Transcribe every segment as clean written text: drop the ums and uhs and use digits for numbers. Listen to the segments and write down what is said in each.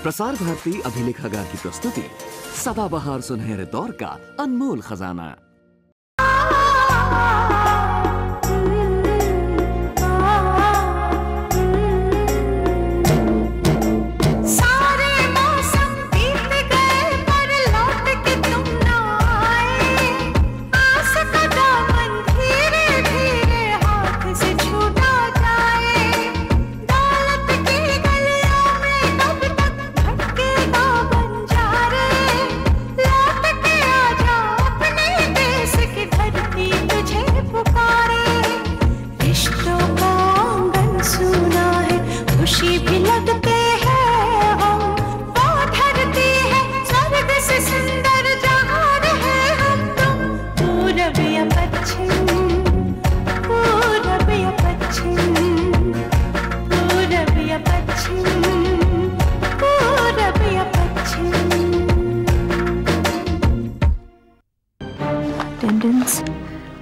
प्रसार भारती अभिलेखागार की प्रस्तुति सदाबहार सुनहरे दौर का अनमोल खजाना।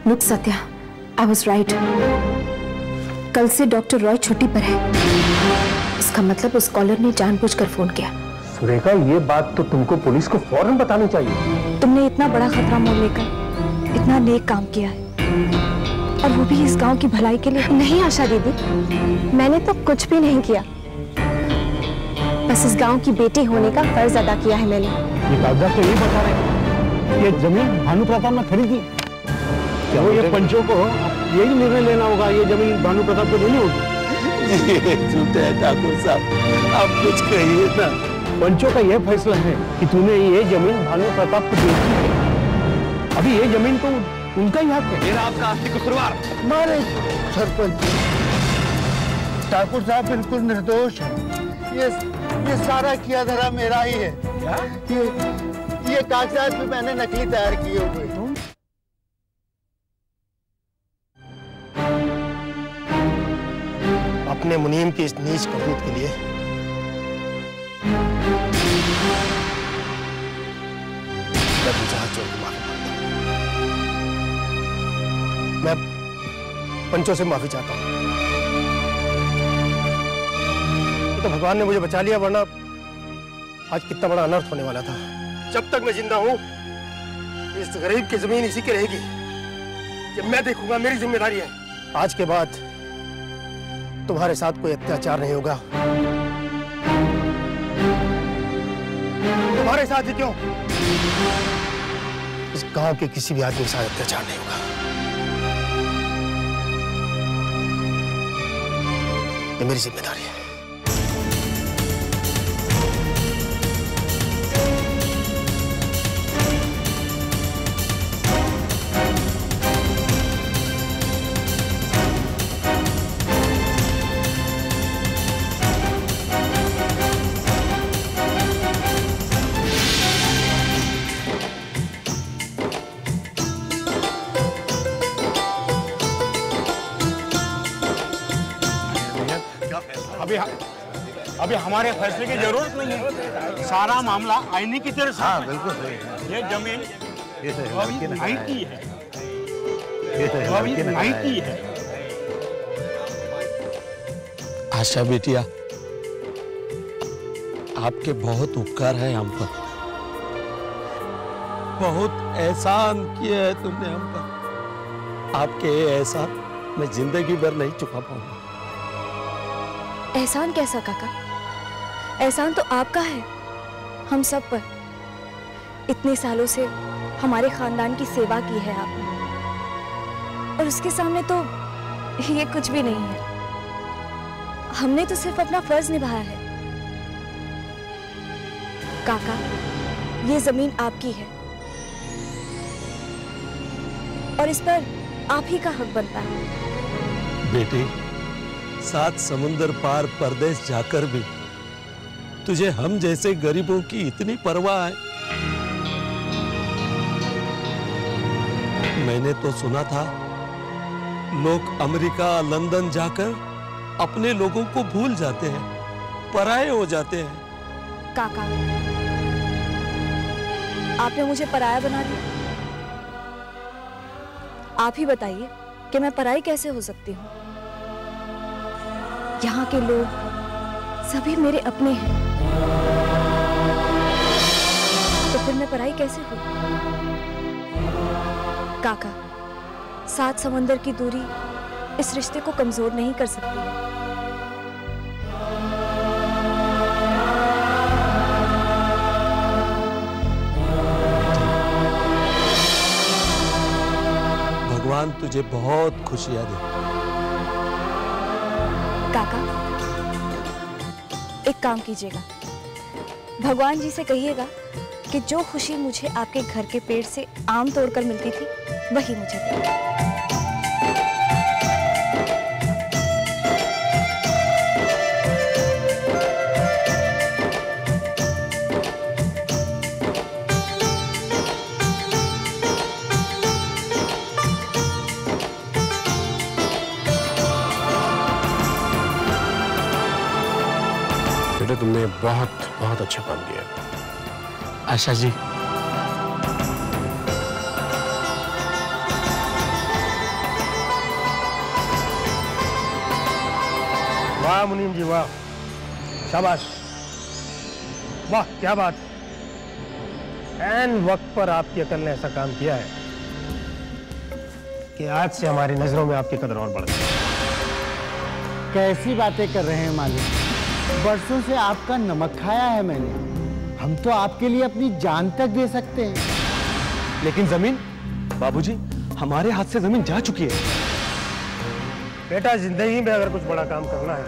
Look Satya, I was right. कल से डॉक्टर रॉय छुट्टी पर है। इसका मतलब उस कॉलर ने जानबूझकर फोन किया। सुरेखा, ये बात तो तुमको पुलिस को फौरन बतानी चाहिए। तुमने इतना बड़ा खतरा मोल लेकर इतना नेक काम किया है, और वो भी इस गांव की भलाई के लिए। नहीं आशा दीदी, मैंने तो कुछ भी नहीं किया, बस इस गांव की बेटी होने का फर्ज अदा किया है मैंने। ये कागजात तो यही बता रहे हैं कि ये जमीन भानु प्रताप ने खरीदी। वो ये पंचों को यही निर्णय लेना होगा, ये जमीन भानु प्रताप को देनी होगी। झूठे हैं ठाकुर साहब, आप कुछ कहिए ना। पंचों का यह फैसला है कि तूने ये जमीन भानु प्रताप को दी है। अभी ये जमीन तो उनका ही हक है। मेरा आपका आस्तिक कसूरवार। मारे सरपंच, ठाकुर साहब बिल्कुल निर्दोष है। ये सारा किया धरा मेरा ही है। क्या? ये कागजात भी मैंने नकली तैयार किए हुए। अपने मुनीम की इस नीच करतूत के लिए मैं तुमसे हाथ जोड़ के माफी मांगता हूं। मैं पंचों से माफी चाहता हूं। तो भगवान ने मुझे बचा लिया, वरना आज कितना बड़ा अनर्थ होने वाला था। जब तक मैं जिंदा हूं, इस गरीब की जमीन इसी की रहेगी। जब मैं देखूंगा, मेरी जिम्मेदारी है। आज के बाद तुम्हारे साथ कोई अत्याचार नहीं होगा। तुम्हारे साथ ही क्यों, इस गांव के किसी भी आदमी के साथ अत्याचार नहीं होगा। ये मेरी जिम्मेदारी है। अभी हमारे फैसले की जरूरत नहीं है। सारा मामला आईनी की तरह। हाँ बिल्कुल सही है। ये जमीन ये तो भाई की है। ये तो भाई की है। आशा बेटिया, आपके बहुत उपकार है हम पर। बहुत एहसान किया है तुमने हम पर। आपके एहसान मैं जिंदगी भर नहीं चुका पाऊंगा। एहसान कैसा काका? एहसान तो आपका है हम सब पर। इतने सालों से हमारे खानदान की सेवा की है आपने, और उसके सामने तो ये कुछ भी नहीं है। हमने तो सिर्फ अपना फर्ज निभाया है। काका, ये जमीन आपकी है और इस पर आप ही का हक बनता है। बेटी, 7 समुंदर पार परदेश जाकर भी तुझे हम जैसे गरीबों की इतनी परवाह है। मैंने तो सुना था लोग अमेरिका, लंदन जाकर अपने लोगों को भूल जाते हैं, पराये हो जाते हैं। काका, आपने मुझे पराया बना दिया। आप ही बताइए कि मैं पराई कैसे हो सकती हूँ। यहाँ के लोग सभी मेरे अपने हैं। तो फिर मैं पराई कैसे हूँ? काका, 7 समंदर की दूरी इस रिश्ते को कमजोर नहीं कर सकती। भगवान तुझे बहुत खुशियां दे। काका, एक काम कीजिएगा, भगवान जी से कहिएगा कि जो खुशी मुझे आपके घर के पेड़ से आम तोड़कर मिलती थी वही मुझे दे। बेटा तुमने बहुत बहुत अच्छा काम किया। आशा जी, वाह मुनीम जी वाह, शाबाश, वाह क्या बात। ऐन वक्त पर आपकी अकल ने ऐसा काम किया है कि आज से हमारी नजरों में आपकी कदर और बढ़ गई। कैसी बातें कर रहे हैं मालिक? बरसों से आपका नमक खाया है मैंने। हम तो आपके लिए अपनी जान तक दे सकते हैं। लेकिन जमीन, बाबूजी, हमारे हाथ से जमीन जा चुकी है। बेटा जिंदगी में अगर कुछ बड़ा काम करना है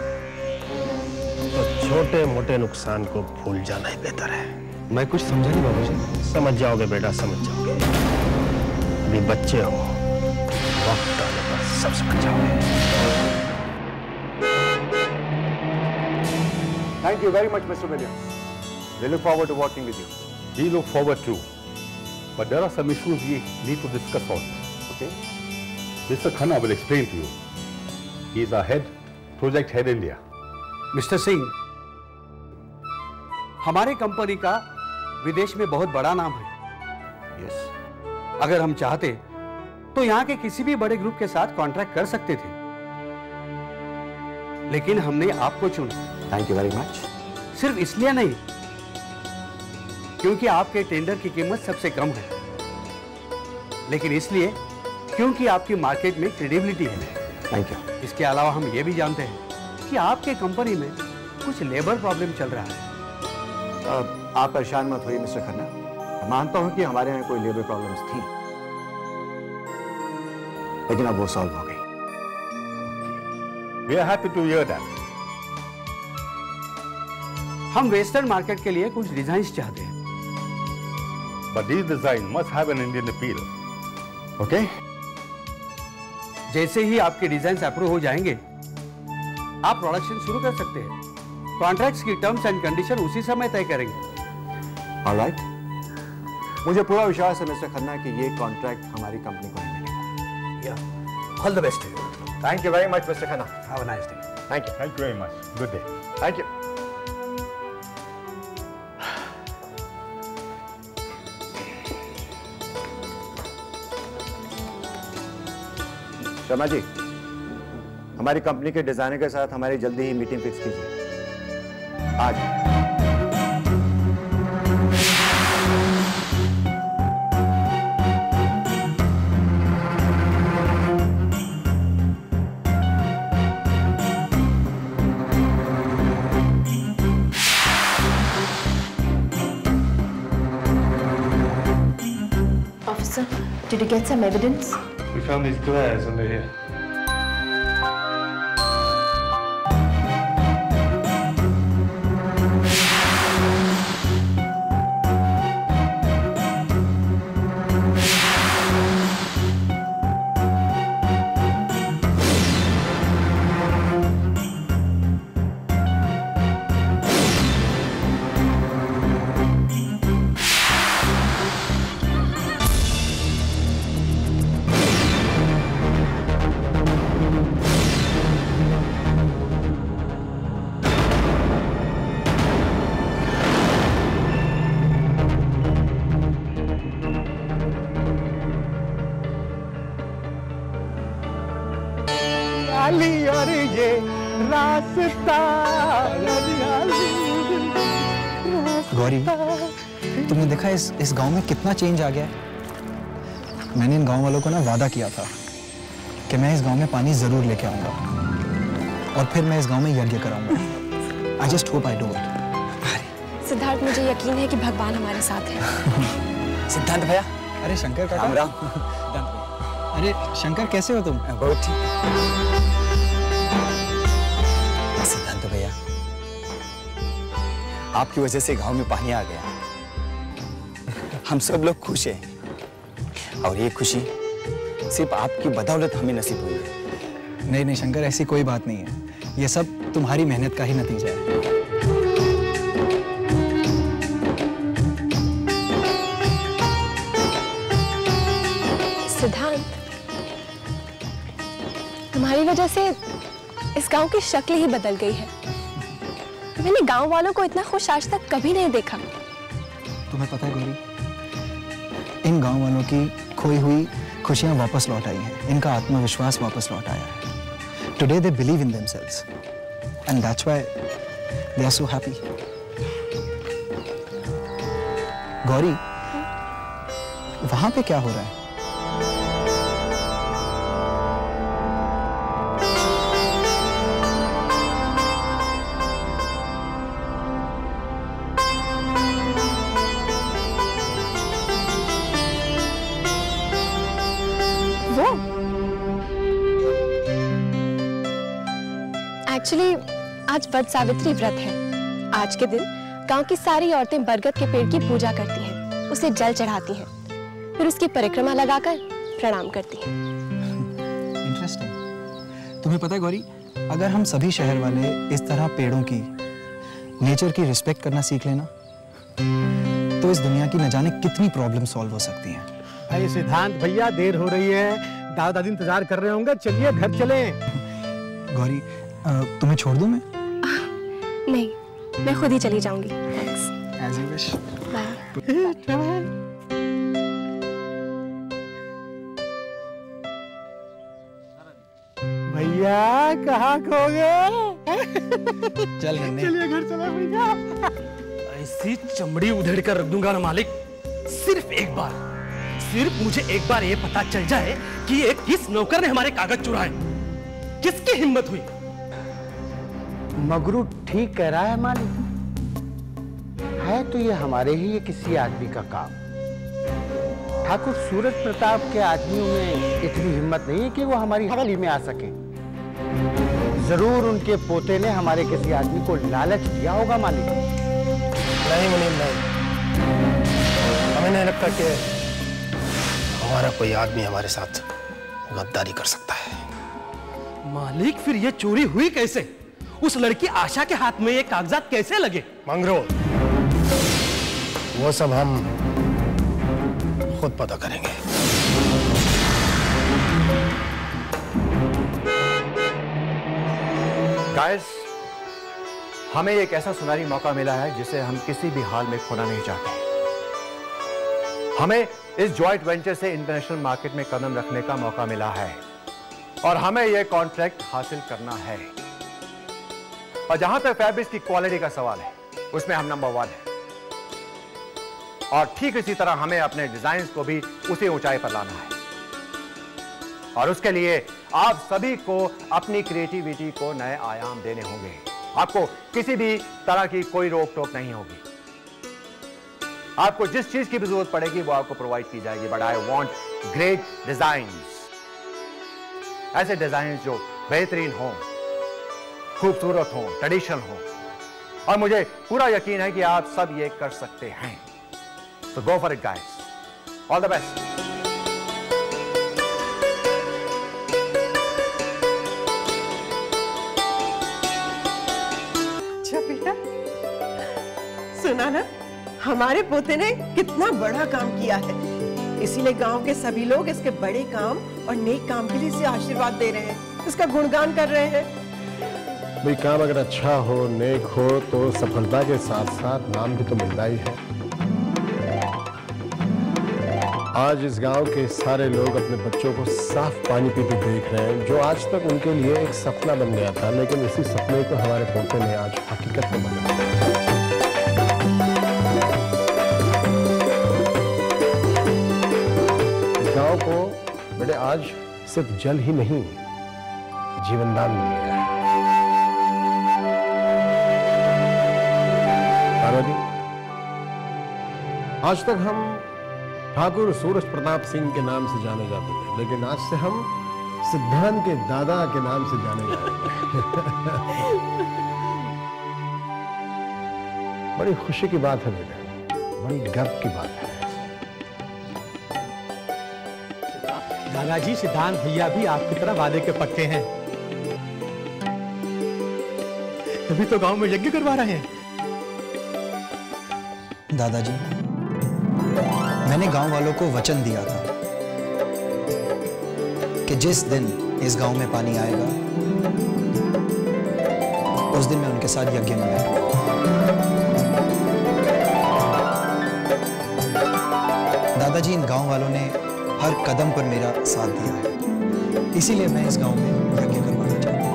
तो छोटे मोटे नुकसान को भूल जाना ही बेहतर है। मैं कुछ समझा नहीं बाबूजी। समझ जाओगे बेटा, समझ जाओगे। अभी बच्चे हो, वक्त आने पर सब समझ जाओगे। Thank you very much, Mr. Williams. We look forward to working with you. We look forward too. But there are some issues we need to discuss on. Okay? Mr. Khanna will explain to you. He is our head, Project Head India. Mister Singh, हमारी company का विदेश में बहुत बड़ा नाम है। Yes. अगर हम चाहते तो यहाँ के किसी भी बड़े ग्रुप के साथ कॉन्ट्रैक्ट कर सकते थे, लेकिन हमने आपको चुना। Thank you very much. सिर्फ इसलिए नहीं क्योंकि आपके टेंडर की कीमत सबसे कम है, लेकिन इसलिए क्योंकि आपकी मार्केट में क्रेडिबिलिटी है। Thank you. इसके अलावा हम ये भी जानते हैं कि आपके कंपनी में कुछ लेबर प्रॉब्लम चल रहा है। आप परेशान मत होइए मिस्टर खन्ना। मैं मानता हूं कि हमारे यहाँ कोई लेबर प्रॉब्लम्स थी, लेकिन अब वो सॉल्व हो गई। We are happy to hear that. हम वेस्टर्न मार्केट के लिए कुछ डिजाइन्स चाहते हैं। But these designs must have an Indian appeal. Okay? जैसे ही आपके डिजाइन्स अप्रूव हो जाएंगे, आप प्रोडक्शन शुरू कर सकते हैं। कॉन्ट्रैक्ट्स की टर्म्स एंड कंडीशन उसी समय तय करेंगे। ऑलराइट। मुझे पूरा विश्वास है मिस्टर खन्ना कि ये कॉन्ट्रैक्ट हमारी कंपनी को ही मिलेगा। All the best to you. Thank you very much mister Khanna. Have a nice day. Thank you. Thank you very much. Good day. Thank you. Sharma ji, हमारी कंपनी के डिजाइनर के साथ हमारी जल्दी ही मीटिंग फिक्स कीजिए। आज। Officer, did you get some evidence? We found these glares under here. और ये रास्ता गौरी, तुमने देखा इस गांव में कितना चेंज आ गया है। मैंने इन गांव वालों को ना वादा किया था कि मैं इस गांव में पानी जरूर लेके आऊंगा और फिर मैं इस गांव में यज्ञ कराऊंगा। I just hope I do it. Siddharth, मुझे यकीन है कि भगवान हमारे साथ है। सिद्धांत भैया। अरे शंकर काका। राम। अरे शंकर, कैसे हो तुम? बहुत ठीक। सिद्धांत भैया, आपकी वजह से गांव में पानी आ गया। हम सब लोग खुश हैं और ये खुशी सिर्फ आपकी बदौलत हमें नसीब हुई है। नहीं शंकर, ऐसी कोई बात नहीं है। ये सब तुम्हारी मेहनत का ही नतीजा है। सिद्धांत, तुम्हारी वजह से इस गांव की शक्ल ही बदल गई है। मैंने गांव वालों को इतना खुश आज तक कभी नहीं देखा। तुम्हें पता है गौरी, इन गांव वालों की खोई हुई खुशियां वापस लौट आई हैं। इनका आत्मविश्वास वापस लौट आया है। Today they believe in themselves and that's why they are so happy. Gauri, वहां पे क्या हो रहा है? एक्चुअली आज वट सावित्री व्रत है। आज के दिन गांव की सारी औरतें बरगद के पेड़ की पूजा करती हैं, उसे जल चढ़ाती हैं, फिर उसकी परिक्रमा लगाकर प्रणाम करती हैं। इंटरेस्टिंग। तुम्हें पता है गौरी, अगर हम सभी शहर वाले इस तरह पेड़ों की, नेचर की रिस्पेक्ट करना सीख लेना, तो इस दुनिया की न जाने कितनी प्रॉब्लम सॉल्व हो सकती हैं। अरे सिद्धांत भैया, देर हो रही है, दादा दादी इंतजार कर रहे होंगे, चलिए घर चलें। गौरी, तुम्हें छोड़ दूं मैं? नहीं, मैं खुद ही चली जाऊंगी। As you wish. भैया कहाँ खो गए? चल नन्हे। चलिए घर चलो भैया। ऐसी चमड़ी उधेड़ कर रख दूंगा ना मालिक, सिर्फ मुझे एक बार ये पता चल जाए कि ये किस नौकर ने हमारे कागज चुराए। किसकी हिम्मत हुई? मगरू ठीक कह रहा है मालिक, है तो ये हमारे ही ये किसी आदमी का काम। ठाकुर सूरज प्रताप के आदमियों में इतनी हिम्मत नहीं है कि वो हमारी हवेली में आ सके। जरूर उनके पोते ने हमारे किसी आदमी को लालच दिया होगा मालिक। नहीं मुनीम, नहीं, हमें नहीं लगता कि हमारा कोई आदमी हमारे साथ गद्दारी कर सकता है। मालिक, फिर ये चोरी हुई कैसे? उस लड़की आशा के हाथ में ये कागजात कैसे लगे? मंगरो, वो सब हम खुद पता करेंगे। गाइस, हमें एक ऐसा सुनहरी मौका मिला है जिसे हम किसी भी हाल में खोना नहीं चाहते। हमें इस जॉइंट वेंचर से इंटरनेशनल मार्केट में कदम रखने का मौका मिला है और हमें यह कॉन्ट्रैक्ट हासिल करना है। और जहां तक फैब्रिक्स की क्वालिटी का सवाल है, उसमें हम नंबर 1 है। और ठीक इसी तरह हमें अपने डिजाइन्स को भी उसी ऊंचाई पर लाना है। और उसके लिए आप सभी को अपनी क्रिएटिविटी को नए आयाम देने होंगे। आपको किसी भी तरह की कोई रोक टोक नहीं होगी। आपको जिस चीज की भी जरूरत पड़ेगी वो आपको प्रोवाइड की जाएगी। But I want great designs, ऐसे डिजाइन्स जो बेहतरीन हों, खूबसूरत हों, ट्रेडिशनल हों। और मुझे पूरा यकीन है कि आप सब ये कर सकते हैं। So go for it, guys. All the best. अच्छा बेटा, सुना ना, हमारे पोते ने कितना बड़ा काम किया है। इसीलिए गांव के सभी लोग इसके बड़े काम और नेक काम के लिए इसे आशीर्वाद दे रहे हैं, इसका गुणगान कर रहे हैं। भाई, काम अगर अच्छा हो, नेक हो, तो सफलता के साथ साथ नाम भी तो मिलना ही है। आज इस गांव के सारे लोग अपने बच्चों को साफ पानी पीते देख रहे हैं, जो आज तक उनके लिए एक सपना बन गया था, लेकिन इसी सपने को हमारे पोते ने आज हकीकत में बना दिया। गांव को बेटे आज सिर्फ जल ही नहीं, जीवनदान मिल गया है। पार्वती, आज तक हम ठाकुर सूरज प्रताप सिंह के नाम से जाने जाते थे, लेकिन आज से हम सिद्धांत के दादा के नाम से जाने जाएंगे। बड़ी खुशी की बात है बेटे, बड़ी गर्व की बात है। दादाजी, सिद्धांत भैया भी आपकी तरह वादे के पक्के हैं, तभी तो गांव में यज्ञ करवा रहे हैं। दादाजी, मैंने गांव वालों को वचन दिया था कि जिस दिन इस गांव में पानी आएगा उस दिन मैं उनके साथ यज्ञ में बैठूंगा। दादाजी, इन गांव वालों ने हर कदम पर मेरा साथ दिया है, इसीलिए मैं इस गांव में यज्ञ करवाना चाहता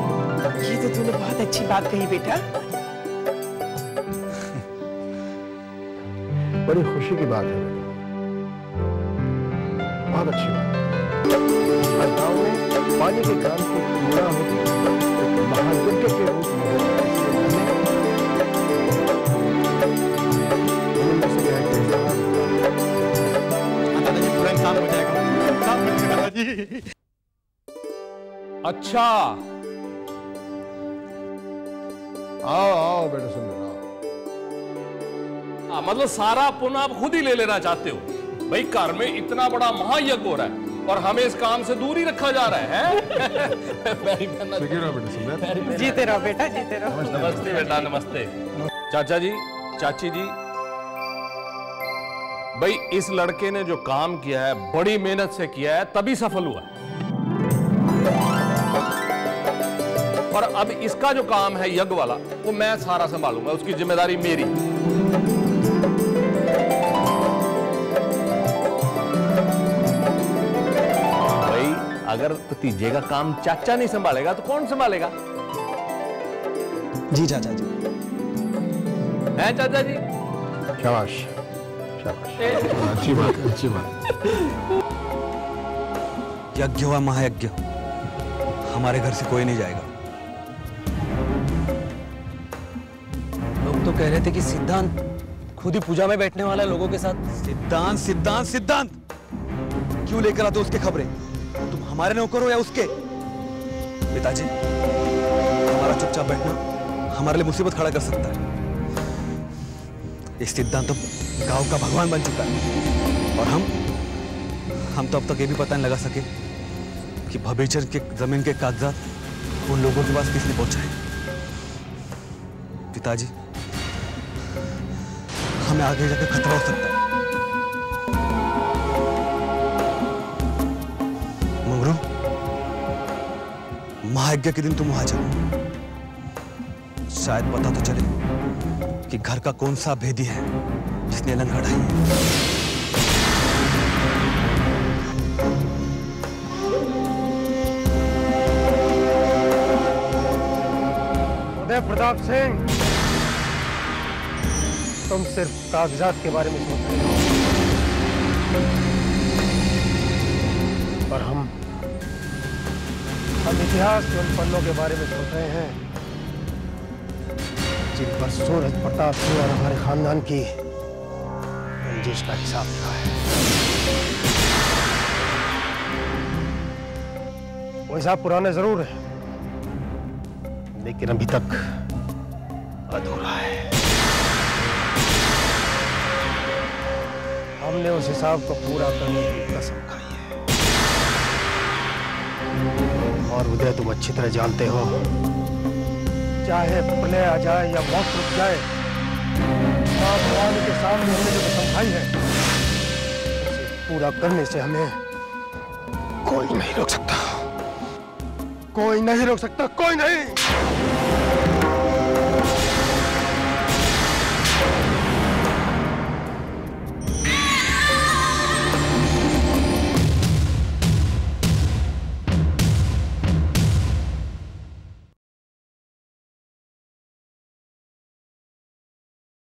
हूँ। ये तो तूने बहुत अच्छी बात कही बेटा। बड़ी खुशी की बात है, बहुत अच्छी बात है। गांव में पानी के काम की पूरा होगी, महायज्ञ के रूप में पूरा काम हो जाएगा। अच्छा, आओ आओ बेटा सुंदर, आओ। मतलब सारा पुण्य आप खुद ही ले लेना चाहते हो? भाई घर में इतना बड़ा महायज्ञ हो रहा है और हमें इस काम से दूर ही रखा जा रहा है। जीते रहो बेटा, जीते रहो। नमस्ते बेटा, नमस्ते। चाचा जी, चाची जी, भाई इस लड़के ने जो काम किया है बड़ी मेहनत से किया है, तभी सफल हुआ है। और अब इसका जो काम है यज्ञ वाला, वो मैं सारा संभालूंगा, उसकी जिम्मेदारी मेरी। भाई अगर भतीजे का काम चाचा नहीं संभालेगा तो कौन संभालेगा? जी चाचा जी। है चाचा जी? शाबाश शाबाश, अच्छी बात, अच्छी बात। यज्ञ हुआ महायज्ञ, हमारे घर से कोई नहीं जाएगा। लोग तो कह रहे थे कि सिद्धांत खुद ही पूजा में बैठने वाला है लोगों के साथ। सिद्धांत सिद्धांत सिद्धांत क्यों लेकर आते हो उसके खबरें? तुम हमारे नौकर हो या उसके? पिताजी, हमारा चुपचाप बैठना हमारे लिए मुसीबत खड़ा कर सकता है। इस सिद्धांत तो गांव का भगवान बन चुका है और हम तो अब तक ये भी पता नहीं लगा सके कि भवेचर के जमीन के कागजात उन लोगों के पास किसने पहुंचाए। पिताजी, हमें आगे जाकर खतरा हो सकता है। मंगरू, महायज्ञ के दिन तुम वहां जाओ, शायद पता तो चले कि घर का कौन सा भेदी है जिसने लंग लड़ाई है। उदय प्रताप सिंह, तुम सिर्फ कागजात के बारे में सोच रहे हो, पर हम इतिहास के उन पन्नों के बारे में सोच रहे हैं जिन पर सूरज प्रताप सिंह और हमारे खानदान की रंजिश का हिसाब लिखा है। वो हिसाब पुराने जरूर है, लेकिन अभी तक अधूरा है। हमने उस हिसाब को पूरा करने की कसम खाई है। और उदय, तुम अच्छी तरह जानते हो, चाहे प्रलय आ जाए या मौत रुक जाए, भगवान के सामने हमने जो कसम खाई है उसे पूरा करने से हमें कोई नहीं रोक सकता, कोई नहीं रोक सकता, कोई नहीं।